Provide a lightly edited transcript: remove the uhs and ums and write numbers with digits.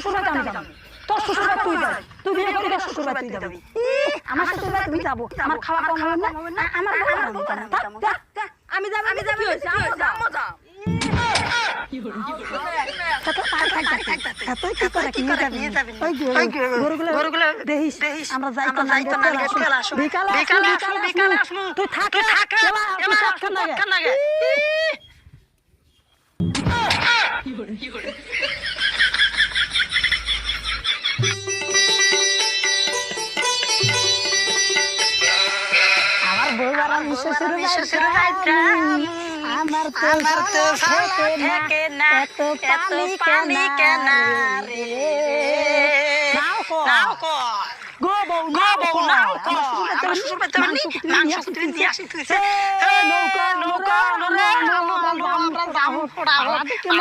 শ্বশুর বাড়ি আমি যাবো তোর শ্বশুর বাড়ি তুই যাবি তুই বিয়ে করে তোর শ্বশুর বাড়ি তুই যাবি আমার শ্বশুর বাড়ি তুমি যাবো আমার খাওয়া কম হবে না আমার আমি যাবো কি হয়েছে আম্মা যাও গরুগুলো দেখিস আমরা যাইতো না বিকালে আসবো তুই থাক আমার বউ বাড়ান শ্বশুর আমার তো থাকে না এত পানি কেন রে নাও কো গো বউ নাও কো আমার শ্বশুর বাড়ি মাংস কুটে নিয়ে আসি তুই নৌকা আমরা যাবো